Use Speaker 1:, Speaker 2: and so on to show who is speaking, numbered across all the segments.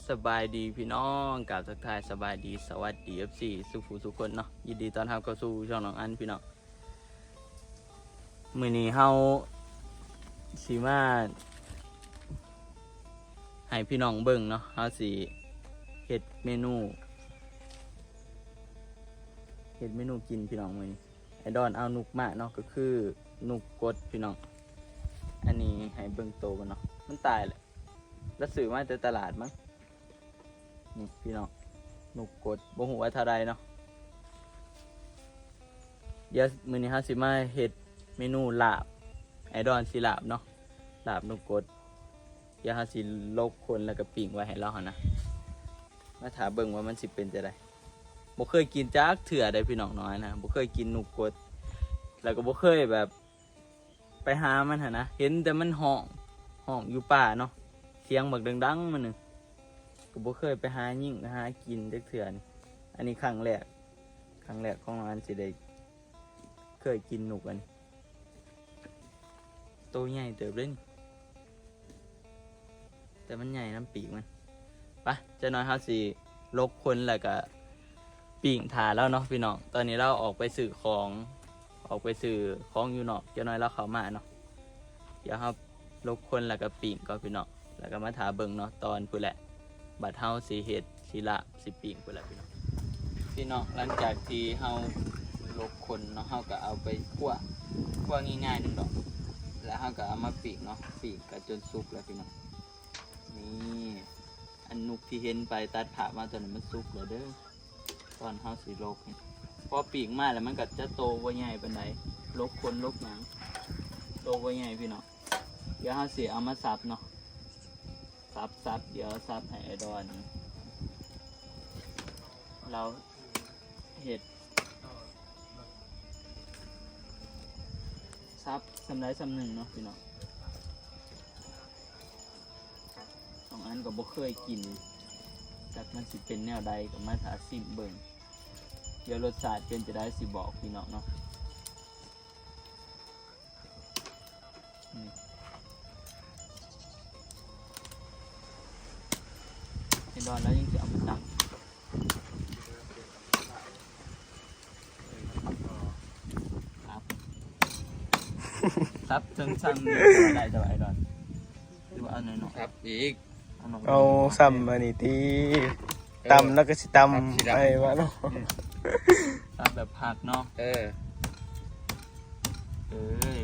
Speaker 1: สบายดีพี่น้องกล่าวทักทายสบายดีสวัสดีFCสุขทุกคนเนาะยินดีต้อนรับเข้าสู่ช่องน้องอันพี่น้องมื้อนี้เฮาสิมาให้พี่น้องเบิ่งเนาะเฮาสิเฮ็ดเมนูกินพี่น้องมื้อนี้ไอ้ดอนเอานุกมาเนาะก็คือนุกกดพี่น้องอันนี้ให้เบิ่งโตกันเนาะมันตายแหละแล้วซื้อมาจากตลาดมั้งนี่พี่น้องนุกกดบ่ฮู้ว่าเท่าใดเนาะเดี๋ยวมื้อนี้เฮาสิมาเฮ็ดเมนูลาบไอดอนสิลาบเนาะลาบนุกกดเดี๋ยวเฮาสิลกคนแล้วก็ปิ้งไว้ให้เราหั่นนะมาถามเบิ่งว่ามันสิเป็นจังได๋บ่เคยกินจักเถื่อได้พี่น้องน้อยนะบ่เคยกินนุกกดแล้วก็บ่เคยแบบไปหามันหั่นนะเห็นแต่มันห้องอยู่ป่าเนาะเสียงบักดังๆมันนึงก็บ่เคยไปหายิ่งหากินจักเถื่อนี่อันนี้ครั้งแรกของอันสิได้เคยกินนุกอันโตใหญ่เติบเลยนี่แต่มันใหญ่น้ำปีกมันไปจะน้อยเฮาสิลกคนแล้วก็ปิ้งถาแล้วเนาะพี่น้องตอนนี้เราออกไปซื้อของอยู่เนาะจะน้อยเราเข้ามาเนาะเดี๋ยวเฮาลกคนแล้วก็ปิ้งก็พี่น้องแล้วก็มาถาเบิ่งเนาะตอนพุ่นแหละบัดเฮาสิเฮ็ดสิละสิปิ้งพุ่นแหละพี่น้องหลังจากที่เฮาลกคนเนาะเฮาก็เอาไปคั่วง่ายๆนึงดอกแล้วเฮาก็เอามาปิ้งเนาะปิ้งก็จนสุกแล้วพี่น้องนี่อันนุกที่เห็นไปตัดผ่ามาตอนนั้นมันสุกแล้วเด้อตอนเฮาสิลกนี่พอปิ้งมาแล้วมันก็จะโตบ่ใหญ่ปานใดลกคนลกหยังโตบ่ใหญ่พี่น้องเดี๋ยวเฮาสิเอามาสับเนาะสับเดี๋ยวสับให้ไอ้ดอนเราเห็ดซับสำไรสำหนึ่งเนาะพี่น้องสองอันก็บ่เคยกินจากมันสิเป็นแนวใดก็มาถาซิมเบิ่งเดี๋ยวรสชาติเป็นจะได้สิบอกพี่น้องเนาะเห็นดอนแล้วยังจะเอามาตั้งซับซ้ำๆได้จะไอ้ดอนหรือว่าเอาหน่อยๆ
Speaker 2: ครับอีก
Speaker 3: เอาซ้ำอันนี้ที่ตำแล้วก็สิตำไอ้วะเนาะ
Speaker 1: ซับแบบผักเนาะ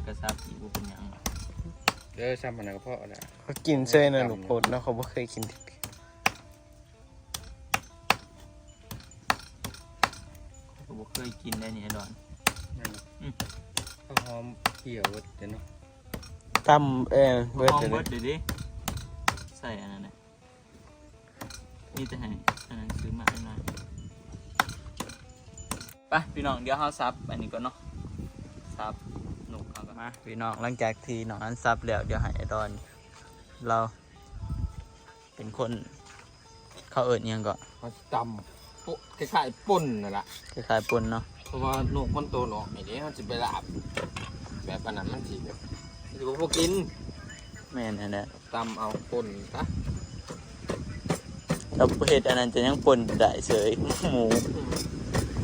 Speaker 1: ก็ซับอีกว่าเป็นยัง
Speaker 2: ซ้ำมันก็พอแล้ว
Speaker 3: เขากินเส้นน่ะลูกโคตรเนาะเขาไม่เคยกิน
Speaker 1: เขาบอกเคยกินได้เนี่ยดอน
Speaker 2: ข้าวหอมเกี่ยวเดี๋ยวเนาะ
Speaker 3: ตำ
Speaker 1: เบิร์ดเดี๋ยวดิใส่อันนั้นนะนี่จะให้อันนั้นซื้อมาหน่อยไปพี่น้องเดี๋ยวเขาซับอันนี้ก่อนเนาะซับหนุกเอากันมาพี่น้องหลังจากที่น้องอันซับแล้วเดี๋ยวให้ไอดอนเราเป็นคนเขาเอิญยังก่อน
Speaker 2: เขาตำปุ๊คล้ายๆป่นนั่นแหละ
Speaker 1: คล้ายๆป่นเนาะ
Speaker 2: เพราะว่าหนุกมันโตเนาะไอ้นี้เขาจะไปลาบแบบอันนั้นมันสีแบบจะพวกกิน
Speaker 1: แม่นนะ
Speaker 2: ตำเอาป่นซะ
Speaker 1: เราเห็ดอันนั้นจะยังป่นได้เฉยหมู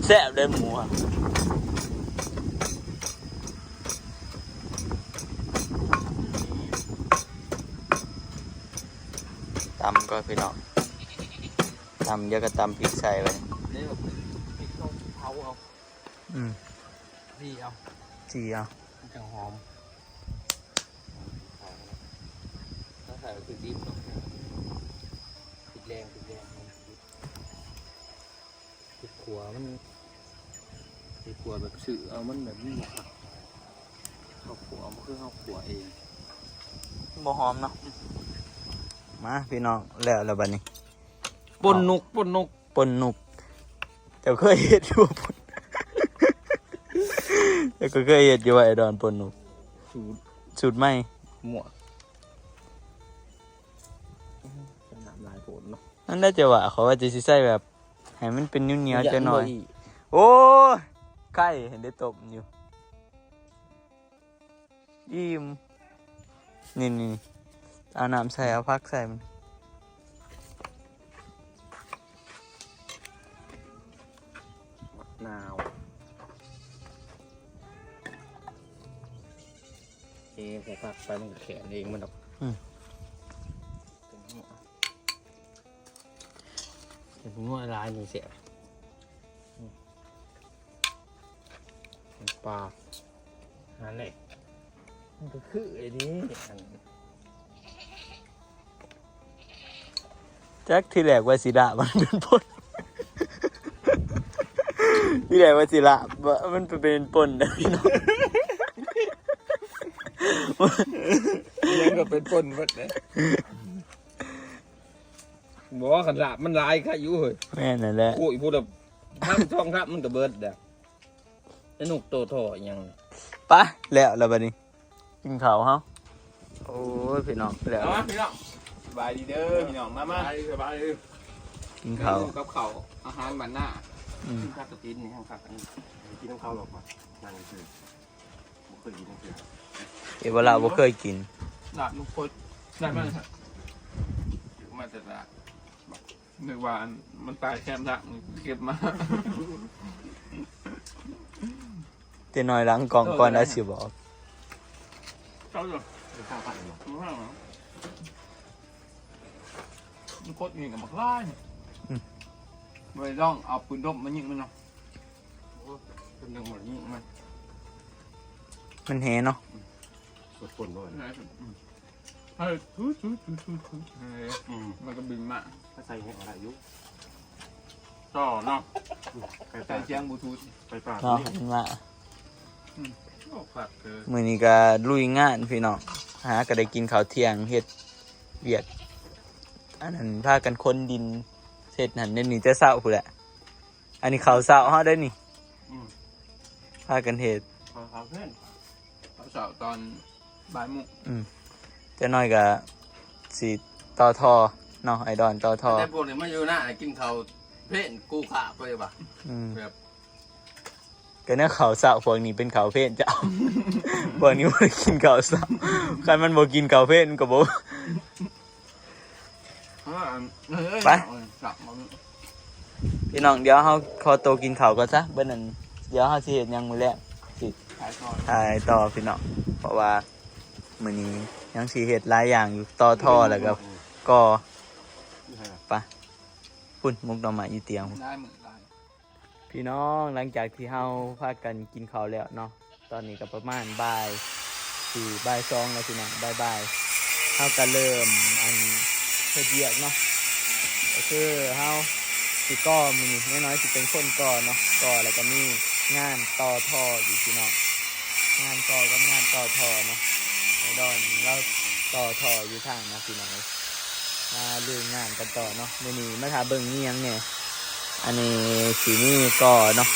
Speaker 1: แซ่บเลยหมูอ่ะตำก็พี่น้องตำเยอะก็ตำพริกใส่ไป
Speaker 2: นี่แบบพริกต้องเผาเอาจีเอาจังหอมถ้าใส่ก็คือดิบเนาะติดแรงติดขัวมันติดขัวแบบสื่อเอามันแบบนี้ข้าวขัวมันคือข้าวขัวเอง
Speaker 1: บ่หอมเนาะมาพี่น้องแล้วบัดนี้
Speaker 2: ป่นนุก
Speaker 1: เจ้าเคยเห็ดอยู่ป่นเจ้าก็เคยเห็ดอยู่ไอ้ดอนป่นนุกสูตรใหม่
Speaker 2: หมวกน้ำลายโผล่เนาะ
Speaker 1: นั่นได้จะว่าเขาว่าจะใส่แบบให้มันเป็นเหนียวๆจะหน่อยโอ้ไก่เห็นได้ตบอยู่ยิ้มนี่เอาน้ำใส่เอาพักใส่มัน
Speaker 2: นาวเองแค่พักไปมันก็แขนเองมันดอกเป็นงัวลายนี่เสียปลาหาเหล็กมันก็คือไอ้นี้
Speaker 1: จักที่แรกว่าสิละมันเป็นปน ที่แรกว่าสิละมันเป็นปนนะพี่น้อง
Speaker 2: ยังก็เป็นปนหมดเลยบอกว่าขนาดมันลายค่ะอยู่เฮ้ย
Speaker 1: แม่นั่นแหละ
Speaker 2: โอ้ยพูดแบบทำช่องครับมันก็เบิดเด้อสนุกโตโถยัง
Speaker 1: ไปแล้วบัดนี้กินข้าวเฮาโอ้ยพี่น้องแล้ว
Speaker 2: เอามาพี่น้องสบายดีเด้อพี่น้องมาสบายดี
Speaker 1: กินข้าว
Speaker 2: กับข้าวอาหารบ้านหน้า
Speaker 1: อืม
Speaker 2: ข้าวกระตินนี่ข้าวกระตินกินน้ำข้าวหรอกป่ะนั่งคือบ่เคยกินน้ำข้าว
Speaker 1: เอเวลาบ่เคยกิน
Speaker 4: หลาดลูกพดได้มากครับมาจากหลาดนึกว่ามันตายแคมละมันเก็บมา
Speaker 1: แต่น้อยหลังกล่องก่อนแล้วสิบอก
Speaker 4: เขาอยู่
Speaker 2: เป็นข้าวผัดหรอ
Speaker 4: ข้างหลังมันโคตรเงี้ยกับมักไล่ไปลองเอาปืนดมมายิงมันเนาะเป็นเรื่องหมดยิงมัน
Speaker 1: มันแหเนาะ
Speaker 2: สดปนด้วย
Speaker 4: เฮ้ยทุมันก็บินมา
Speaker 2: ถ้าใส่ให้อะไรยุ
Speaker 4: ต่อเนาะ
Speaker 2: ไก่
Speaker 4: ใส่เสียงบลูทูธ
Speaker 2: ไก่ปลา
Speaker 1: เนาะมันว่า
Speaker 4: โอ้ฝากเธอ
Speaker 1: มื้อนี้ก็ลุยงานพี่น้องหาก็ได้กินข้าวเที่ยงเฮ็ดเวียกอันนั้นพากันคนดินเสร็จนั่นเดี๋ยวนี้จะเช้าพุ่นแหละอันนี้ข้าวเช้าเฮาได้นี่พากันเฮ็ด
Speaker 2: ขาวเพื่อน
Speaker 4: เสาตอนบ่ายโมง
Speaker 1: จะน้อยก็สิต่อทอเนาะไอดอนต่อทอ
Speaker 2: แต่พวกนี้มาอยู่หน้ากินข้าวเพ่นกูขาไปป่ะ
Speaker 1: อืม
Speaker 2: แบบ
Speaker 1: ก็เนี่ยข้าวเช้าพวกนี้เป็นข้าวเพลนเจ้า พวกนี้บ่ได้กินข้าวเช้าคันมันบ่กินข้าวเพลนก็บ่ ไป
Speaker 4: สับมัน
Speaker 1: พี่น้องเดี๋ยวเฮาขอตัวกินข้าวก่อนซะเบิ่นนั้นเดี๋ยวเฮาสิเฮ็ดหยังมื้อแรกสิ
Speaker 4: ขายก่อน
Speaker 1: ถ่ายต่อพี่น้องเพราะว่ามื้อนี้ยังสิเฮ็ดหลายอย่างอยู่ต่อท่อแล้วก็ก่อพุ่นมุกดอกไม้อยู่เตียง
Speaker 4: ได้เหมือนได้
Speaker 1: พี่น้องหลังจากที่เฮาพากันกินข้าวแล้วเนาะตอนนี้ก็ประมาณบ่าย4บ่าย2แล้วพี่น้องบ่ายเฮาก็เริ่มอันเฮ็ดเวียกเนาะก็คือเฮาสิก่อมื้อนี้น้อยๆสิเป็นคนก่อเนาะก่อแล้วก็มีงานต่อท่ออยู่พี่น้องงานก่อกับงานต่อท่อเนาะไอ้ดอนเราต่อท่ออยู่ทางนะพี่น้องมาเรื่องงานกันต่อเนาะมื้อนี้มาถาเบิ่งนี่ยังเนี่ยอันนี้สีนี่ก่อเนาะ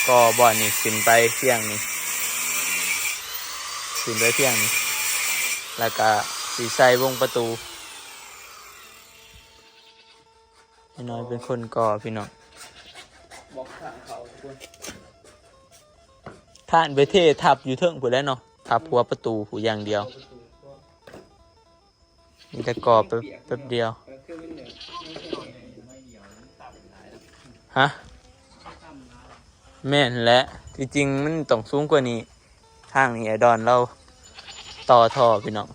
Speaker 1: ก่อบ่อนนี่ขึ้นไปเที่ยงนี่ขึ้นไปเที่ยงนี่แล้วก็สีใส่วงประตูไอ้น้อยเป็นคนก่อพี่น้อง
Speaker 4: บอกทางเขาทุกคน
Speaker 1: ท่านไปเททับอยู่เทิงผู้แล้วเนาะทับหัวประตูผู้อย่างเดียวมีแต่ก่อแป๊บเดียวฮะแม่นและที่จริงมันต้องสูงกว่านี้ทางนี้ไอดอนเราต่อท่อพี่น้อง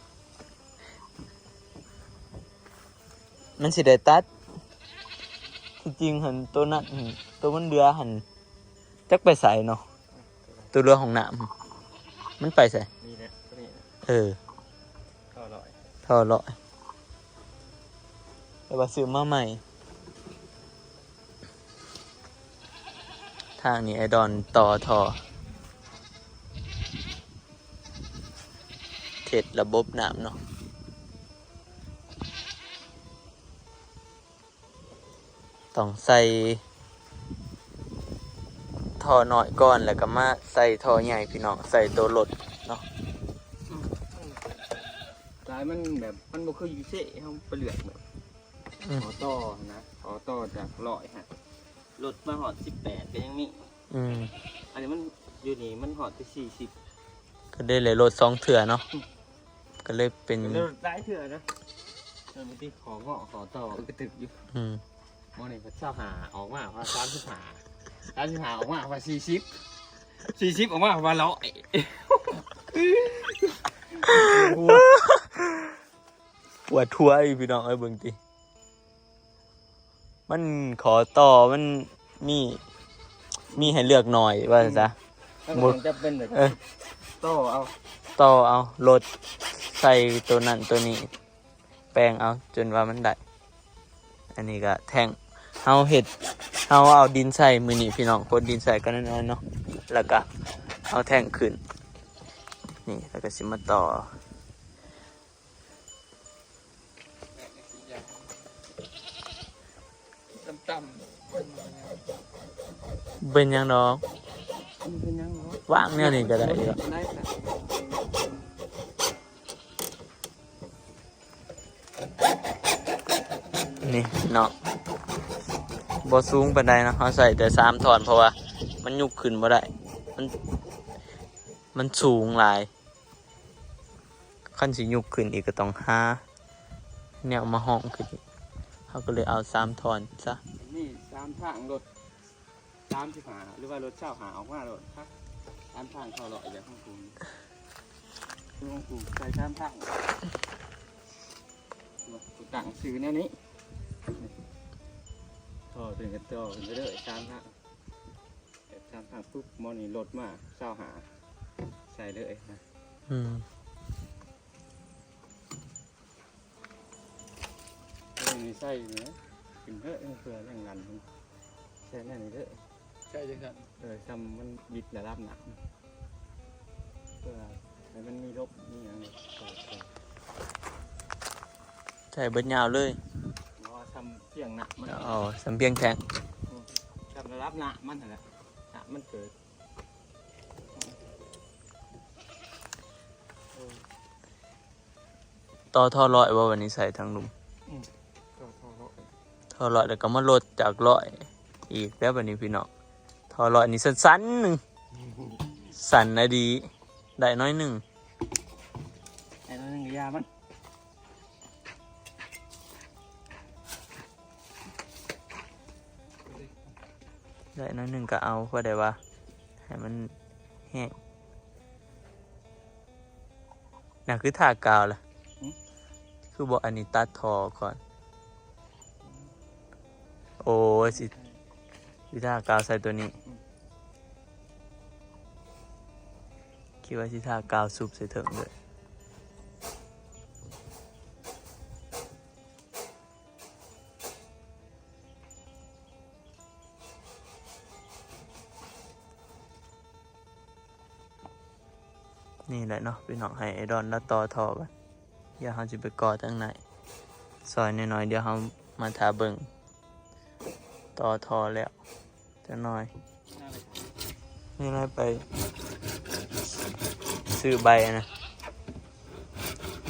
Speaker 1: มันสิได้ตัดที่จริงหันตัวนั้นหั่นตัวมันเรือหันจักไปใส่เนาะตัวเรือของน้ำมันไปใส่
Speaker 2: นี่แหละนี่
Speaker 1: เออ
Speaker 2: ก็อร่อย
Speaker 1: ท่อเลาะแต่ว่าซื้อมาใหม่ทางนี้ไอดอนต่อท่อเทศระบบน้ำเนาะต้องใส่ท่อน้อยก่อนแล้วก็มาใส่ท่อใหญ่พี่น้องใส่ตัวรถเนาะ
Speaker 2: ลายมันแบบมันบ่เคยอยู่เซ่เขาไปเลือกแบบขอต่อนะขอต่อจาก100ฮะรถมาหอด18ก็ยังมี
Speaker 1: อืม
Speaker 2: อันนี้มันอยู่นี่มันหอดไป40
Speaker 1: ก็ได้เลยรถสองเถื่อเนาะก็เลยเป็น
Speaker 2: แล้วได้เถื่อนะมันที่ขอต่อกระตึกอยู่
Speaker 1: อืม
Speaker 2: มอนี่เขาเช่าหาออกมาเพราะ35 35ออกมาว่า40ออกมาว่า100
Speaker 1: ปวดทัวอีพี่น้องเอ้ยเบิ่งติมันขอต่อมันมีให้เลือกหน่อยว่าซะ
Speaker 2: มันจะเป็นแบบต่อเอา
Speaker 1: ต่อเอารถใส่ตัวนั้นตัวนี้ แปลงเอาจนว่ามันได้อันนี้ก็แท่งเฮาเอาดินใส่มือนี่พี่น้องกดดินใส่กันน้อยๆเนาะแล้วก็เอาแท่งขึ้นนี่แล้วก็สิมาต่อ
Speaker 4: ต่ำ
Speaker 1: เป็นยังดอก
Speaker 2: มันเป็นยังเนาะ
Speaker 1: ว่างเนี่ยนี่ก็ได้เยอะ
Speaker 2: ได้ค่ะ
Speaker 1: นี่เนาะบ่สูงปานใดนะเขาใส่แต่3 ถอนเพราะว่ามันยุบขึ้นบ่ได้มันสูงหลายขั้นสิยุบขึ้นอีกก็ต้องหาแนวมาห้องขึ้นอีกเขาก็เลยเอา3 ถอนซะ
Speaker 2: นี่3ทางรถ35หรือว่ารถเช่าหาออกมารถครับ3ทางเข้าเลาะอย่างของกูใส่3ทางกูตั้งซื้อแนวนี้ต่อถึงกันต่อขึ้นไปเลย3ทาง3ทางปุ๊บมอนี่รถมาเช่าหาใส่เลยนะ นี่ใส่เนื้อกินเถอะเพื่อแรงงานใส่แน่นี่เถอะ
Speaker 4: ใช่จังซั่น
Speaker 2: ทำมันบิดระดับหนักเพื่อให้มันมีลบมีอย่างนี้
Speaker 1: ใส่เบิดยาวเลย
Speaker 2: เพราะว่าทำเสียงหนักมัน
Speaker 1: เอาสำเพียงแทง
Speaker 2: ทำระดับหนักมันแหละหนักมันเกิด
Speaker 1: ต่อท่อร้อยว่าวันนี้ใส่ทางลุม
Speaker 2: ก็พอ
Speaker 1: ท่อร้อยแล้วก็มาลดจากร้อยอีกแล้ววันนี้พี่น้องท่อร้อยนี่สั้นๆหนึ่งสั่นนะดีได้น้อยหนึ่ง
Speaker 2: ไอ้นั่นยามัน
Speaker 1: ได้น้อยหนึ่งก็เอาเพราะได้ว่าให้มันแห้งน่ะคือทากาวล่ะคือบอกอันนี้ตัดทอก่อนโอ้ยสิทากาวใส่ตัวนี้คิดว่าสิทากาวซุปใส่ถึงเลยนี่แหละเนาะพี่น้องให้ไอดอนแล้วต่อทอกันเดี๋ยวเราจะไปก่อตั้งไหนซอยน้อยๆเดี๋ยวเรามาทาเบิ่งต่อทอแล้วจะน้อยนี่น้อยไปซื้อใบนะ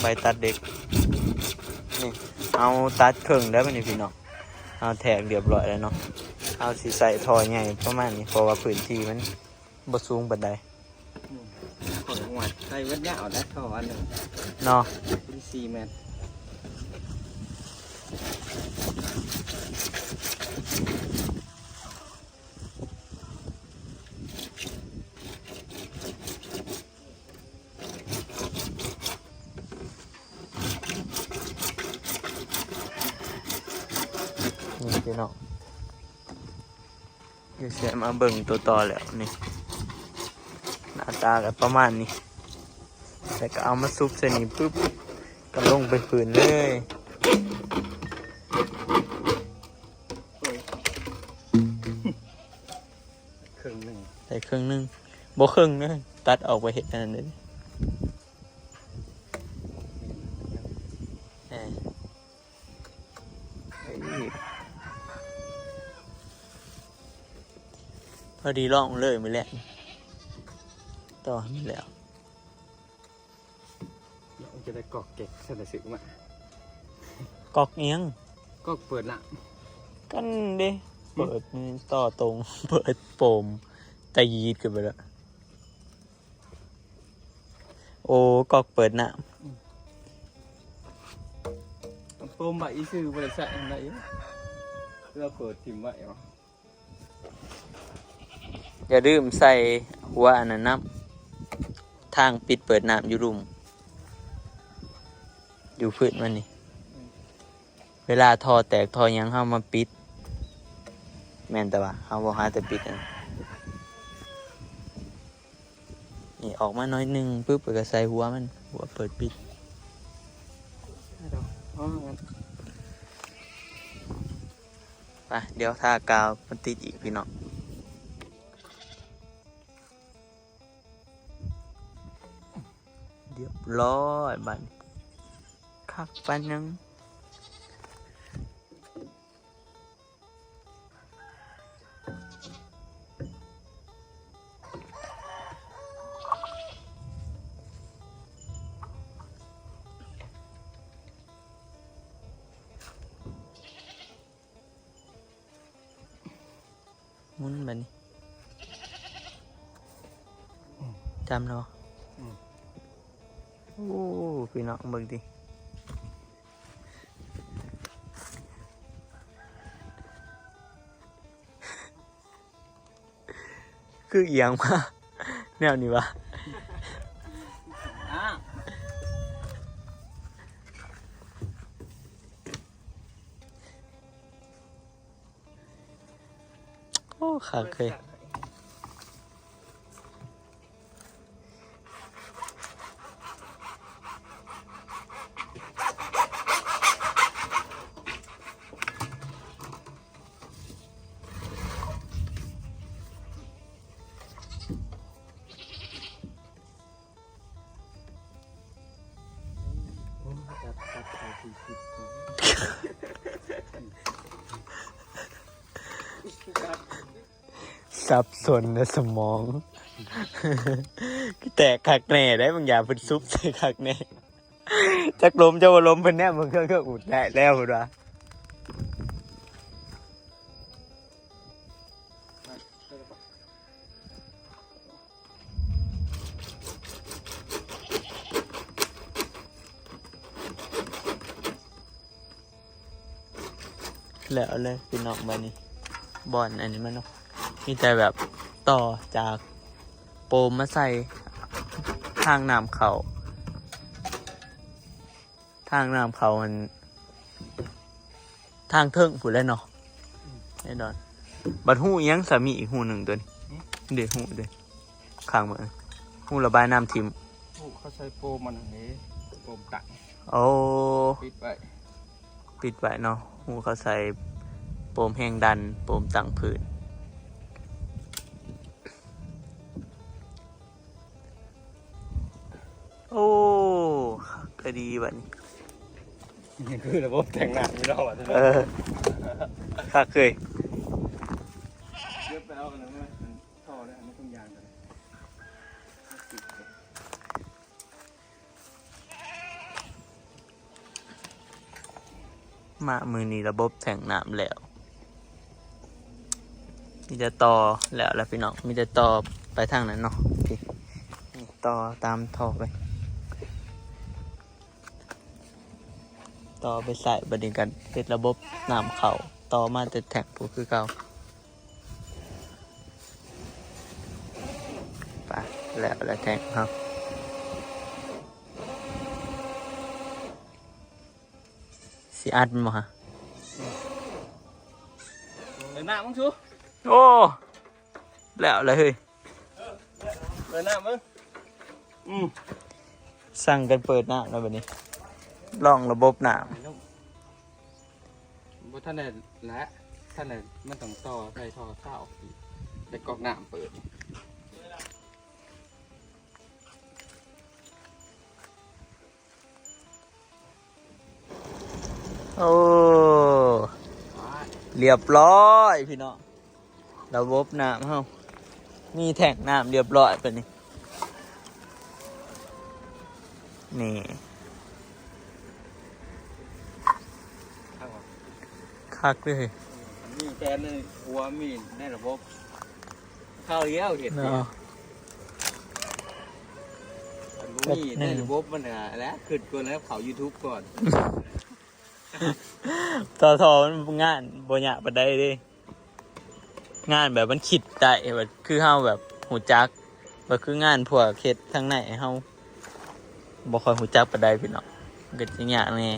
Speaker 1: ใบตัดเด็กนี่เอาตัดครึ่งได้ไหมนี่พี่น้องเอาแทกเรียบร้อยแล้วเนาะเอาสิใส่ทอใหญ่ประมาณนี้เพราะว่าพื้นที่มันบ่สูงปานใด
Speaker 2: ขนหัวใส่เวทยาวได้ท่ออันหนึ่ง
Speaker 1: เนาะ
Speaker 2: ที่4 เมตร
Speaker 1: นี่พี่น้องเดี๋ยวเสียมาเบิ่งตัวต่อแล้วนี่หน้าตาก็ประมาณนี้แต่ก็เอามาซุปใส่นี่ปุ๊บก็ลงไปผืนเลย
Speaker 2: ครึ่งหนึ่ง
Speaker 1: ใส่ครึ่งหนึงบ่ครึ่งนะตัดออกไปเห็ดอันนั้นเลยเอ้ยเฮ้ยพอดีร่องเลยมือแรกต่อให้มันแล้ว
Speaker 2: เดี๋ยวจะได้กอกเก็กเสร็จสึกมาก
Speaker 1: อกเอียง
Speaker 2: ก็เปิดละ
Speaker 1: กันเด้เปิดต่อตรง เปิดโปมแต่ยีดกันไปแล้วโอ้กอกเปิดหน้า
Speaker 2: โฟมใบอีซื้อบริษัทอะไรเพื่อเปิดทิมไว้เหรอ
Speaker 1: อย่าลืมใส่หัวอันนั้นน้ำทางปิดเปิดน้ำอยู่รุมอยู่พื้นมันนี่เวลาทอแตกทอหยังเข้ามาปิดแม่นแต่ว่าเขาบอกหาแต่ปิดนะนี่ออกมาน้อยหนึงปุ๊บก็ใส่หัวมันหัวเปิดปิด
Speaker 2: อ๋องั้น
Speaker 1: ไปเดี๋ยวทากาวมันติดอีกพี่น้องเรียบร้อยบัดคักปันยังหมุนแบบนี้จำเนาะโอ้พี่น้องเบิ่งดิคือเอียงมาแนวนี้วะ
Speaker 2: อ่ะ
Speaker 1: โอ้ขาเคยสับสนในสมอง แต่คักแน่ได้บางอย่างเป็นซุปใส่คักแน่จักลมจะว่าลมเป็นแน่มันก็อุดได้แล้วคุณวะแล้วเลยพี่น้องบ้านนี้บอลอันนี้มันเนาะมีแต่แบบต่อจากโปมมาใส่ทางน้ำเขาทางน้ำเขามันทางเทิงผุดแล้วเนาะแน่นอนบัดหูอิหยังสามีอีกหูหนึ่งตัวนี้เดี๋ยวหูเดี๋ยวข้างมือหูระบายน้ำทิม
Speaker 2: โอ้เขาใช้โฟมมันอันนี้โฟมตัก
Speaker 1: โอ้
Speaker 2: ปิดไว้
Speaker 1: ปิดไว้เนาะหูเขาใส่โปมแห้งดันโปมตั้งพื้นโอ้ก็ดีบัดนี้
Speaker 2: นี่คือระบบแต่งหน้าไม่รอดใช่ไหม
Speaker 1: ข้าเคย
Speaker 2: เยอะไปเอาอันนั้นมาท่อแล้วอันนี้ต้องยางกัน
Speaker 1: มามือนี้ระบบแทงน้ำแล้วมีแต่ต่อแล้วพี่น้องมีแต่ต่อไปทางนั้นเนาะพี่นี่ต่อตามท่อไปต่อไปใส่บัดนี้กันเป็นระบบน้ำเขาต่อมาแต่แทงผูคือเก่าไปแล้วแทงครับสิอัดมันบ่ฮะ
Speaker 2: เดินหน้ามึงชู
Speaker 1: โอ้แล้วเลยเฮ้ย
Speaker 2: เดินหน้ามึง
Speaker 1: สั่งกันเปิดหน้าแล้วแบบนี้ลองระบบน้
Speaker 2: บ่ท่านไหนและท่านไหนมันต้องต่อใส่ท่อข้าวอีกแต่กอกน้ำเปิด
Speaker 1: ำโอ้เรียบร้อยพี่น้องระบบน้ำเฮามีแท่งน้ำเรียบร้อยแบบนี้นี่คักเลย
Speaker 2: มีแกนเลยหัวมีในระบบข้าวเลี้ยวเห็ด
Speaker 1: เนาะ
Speaker 2: มีในระบบมันอะแล้วขึ้นก่อนแล้วเขา YouTube ก่อน
Speaker 1: ต่อมันงานบ่ยากปานใดเด้ งานแบบมันคิดได้แบบคือเฮาแบบหูจักแบบคืองานพวกเฮ็ดทางไหนเฮาบ่ค่อยหูจักปานใดพี่น้องมันก็สิยากแน่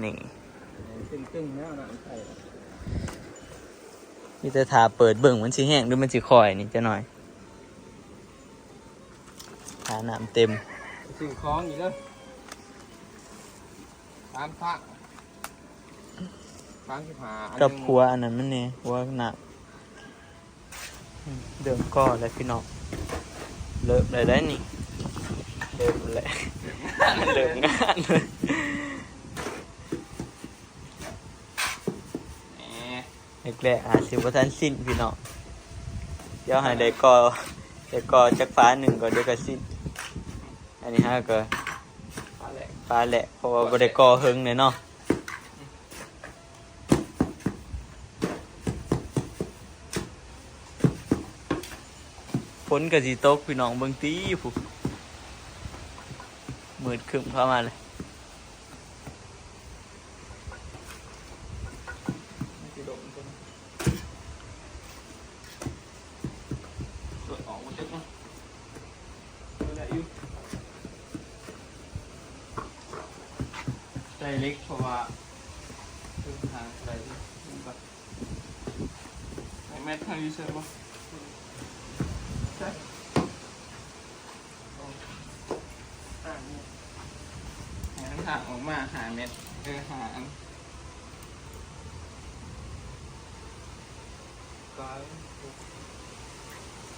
Speaker 1: นี่
Speaker 2: ตึงๆแล้วนะใส่
Speaker 1: มีแต่ทาเปิดเบิ่งมันสิแห้งหรือมันสิคอยนี่จะหน่อยทาน้ำเต็ม
Speaker 2: สิ่งของอีกแล้วตามพัก35
Speaker 1: กับครัวอันนั้นมันเนี่ยครัวหนักเดิมก็แล้วพี่น้องเริ่มเลยได้นี่เริ่มเลยเริ่มงานเลย แรกๆอาจสิบ่ทันสิ้นพี่น้องเดี๋ยวให้ได้ก่อจักฟ้าหนึ่งก่อนเดี๋ยวก็สิ้นอันนี้ฮะก็ฟ้าแหละเพราะว่าบ่ได้ก่อเฮิงเลยเนาะฝนก็สิตกพี่น้องเบิ่งตีผู้มืดครึ้มเข้ามาเลยใส่เล็กเพราะว่าคือทางใส่ที่แบบแม่ทางยูเซอร์ป่ะใช่หาทางออกมาหาเม็ดหาอัน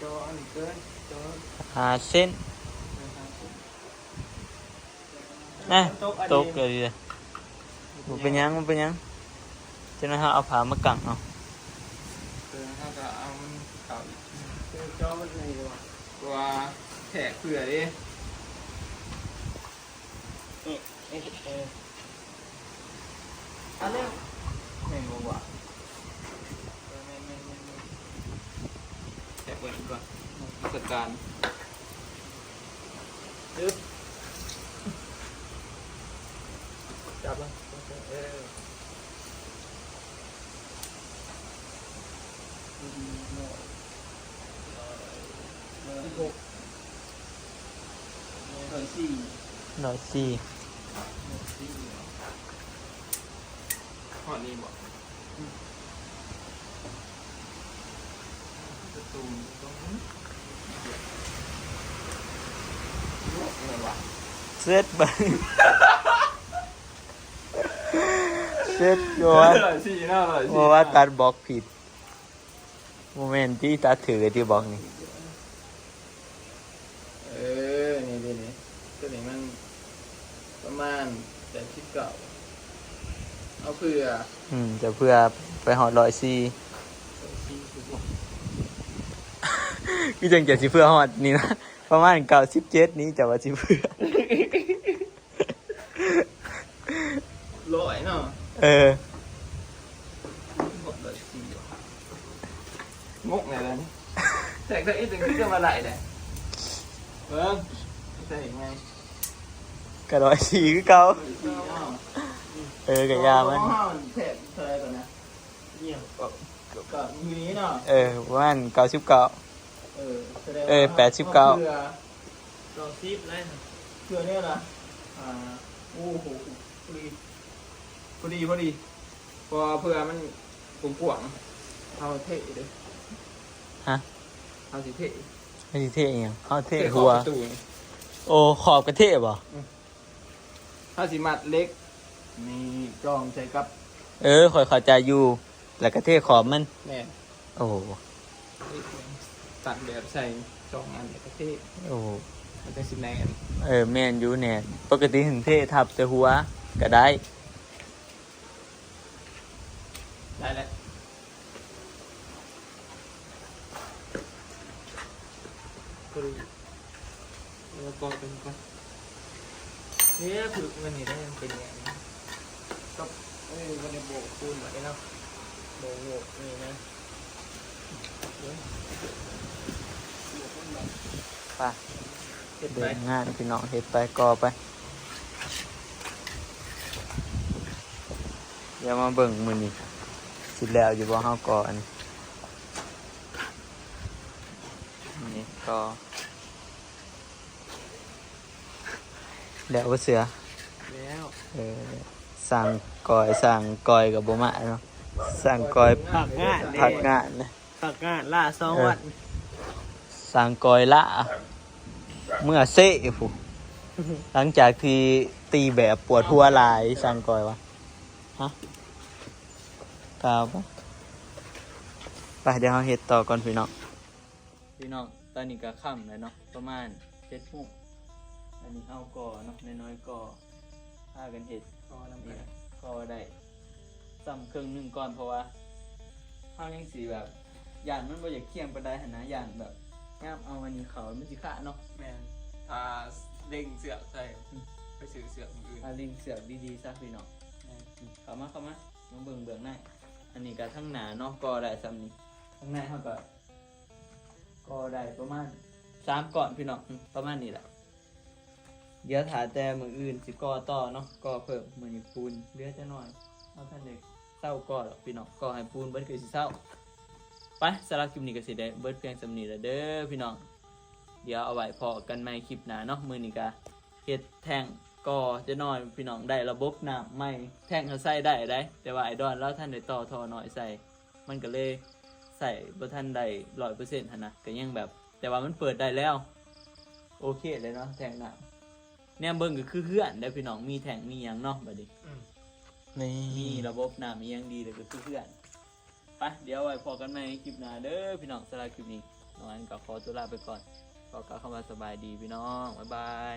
Speaker 1: จออันเกินจอหาเส้นนะตกเลยมันเป็นยังมันเป็นยังฉะนั้นเอาผ้ามากังเอาเขาจะเอามันเก่าจอมันไหนวะตัวแขกเผื่อดิอันนี้ไม่รู้ว่ะแขกเปิดก่อนจัดการดึ๊บจับมันหน่อยสี่ข้อนี้บอกประตูตรงนี้อะไรวะเซตไปเซตโยนเพราะว่าตัดบล็อกผิดโมเมนต์ที่ตัดถือที่บล็อกนี่นี่ตัวนี้มันประมาณ89เอาเพื่อจะเพื่อไปหอด104พี่จังจะสิเพื่อหอดนี่นะประมาณ97นี้จะว่าสิเพื่อ100เนาะงกไงล่ะนี่แต่ก็อีกถึงที่จะมาไหลเนี่ยใส่ไงกระโดดสีคือเก่ากับยามันเทปเท่าไรก่อนนะเนี่ยกับมือนี้เนาะประมาณ99 89เราซีบไรนะเพื่อเนี่ยนะโอ้โหพอดีพอเพื่อมันกว้างเอาเท่เลยฮะเอาสิเท่ไม่สิเท่ยังเอาเท่หัวโอ้ขอบกระเทะบ่ถ้าสิมัดเล็กมีกล้องใช้กับคอยเข้าใจอยู่แล้วกระเทะขอบมันแน่โอ้ตัดแบบใส่2 อันกระเทะโอ้มันจะสิแน่แม่นอยู่แน่ปกติถึงเทะทับแต่หัวก็ได้แล้วแล้วก็เป็นก็เนี่ยคือมันนี่ได้ยังเป็นอย่างนี้ก็มันจะโบกปูนเหมือนกันเนาะโบกนี่นะป่ะเดินงานพี่น้องเฮ็ดไปก่อไปอย่ามาเบิ่งมือนี่ สิแล้วอยู่บ่เฮาก่อนนี่ก็แล้วบ่เสือ
Speaker 3: แล้ว
Speaker 1: สั่งกอยกับบ่มาเนาะสั่งกอย
Speaker 3: ผักงาน
Speaker 1: พักงานนะ
Speaker 3: ผักงานล่า2 วัน
Speaker 1: สั่งกอยละเมื่อเซ่ผู้หลังจากที่ตีแบบปวดหัวหลายสั่งกอยวะฮะตาวปะไปเดี๋ยวเราเฮ็ดต่อก่อนพี่น้องตอนนี้ก็ค่ำแล้วเนาะประมาณ7 โมงอันนี้เอาก่อเนาะน้อยๆก่อพากันเฮ็ดก่อน้ำกันก่อได้ซ้ำเครื่องหนึงก่อนเพราะว่าเฮายังสิแบบย่านมันบ่อยากเคี่ยงปานใดหั่นนะย่านแบบงามเอาอันนี้เขามันสิขาดเนาะ
Speaker 2: แม่นถ้าเด้งเสือกใส่ไปซื้อเสือกอื่น
Speaker 1: อาลิงเสือกดีๆซะพี่น้องเข้ามามาเบิ่งเบื้องหน้าอันนี้ก็ทั้งหนาเนาะก็ได้ซ้ำนี้ทั้งในเขาก็ได้ประมาณ3 ก่อนพี่น้องประมาณนี้แหละเดี๋ยวถาแต่มืออื่นสิก่อต่อเนาะก่อเพิ่มมือนี้ปูนเหลือจะหน่อยเอาท่านเด็กเศร้าก่อหรอกพี่น้องก่อให้ปูนเบิดคือสิเศร้าไปสำหรับคลิปนี้ก็สิได้เบิดเพียงสำนี้แล้วเด้อพี่น้องเดี๋ยวเอาไว้พอกันใหม่คลิปหน้าเนาะมื้อนี้ก็เฮ็ดแท่งก็จะน้อยพี่น้องได้ระบบน้ำไม่แท่งเขาใส่ได้แต่ว่าไอดอนแล้วท่านได้ต่อท่อน้อยใส่มันก็เลยใส่บ่ท่านได้ 100% หั่นนะก็ยังแบบแต่ว่ามันเปิดได้แล้วโอเคเลยเนาะแท่งน้ำเนี่ยเบิ่งก็คือเพื่อนได้พี่น้องมีแท่งมีหยังเนาะบัดนี้
Speaker 3: นี่
Speaker 1: มีระบบน้ำมีหยังดีเลยก็คือเพื่อนไปเดี๋ยวไว้พอกันใหม่คลิปหน้าเด้อพี่น้องสำหรับคลิปนี้น้องอันก็ขอตัวลาไปก่อนขอกล่าวคำว่าสบายดีพี่น้องบ๊ายบาย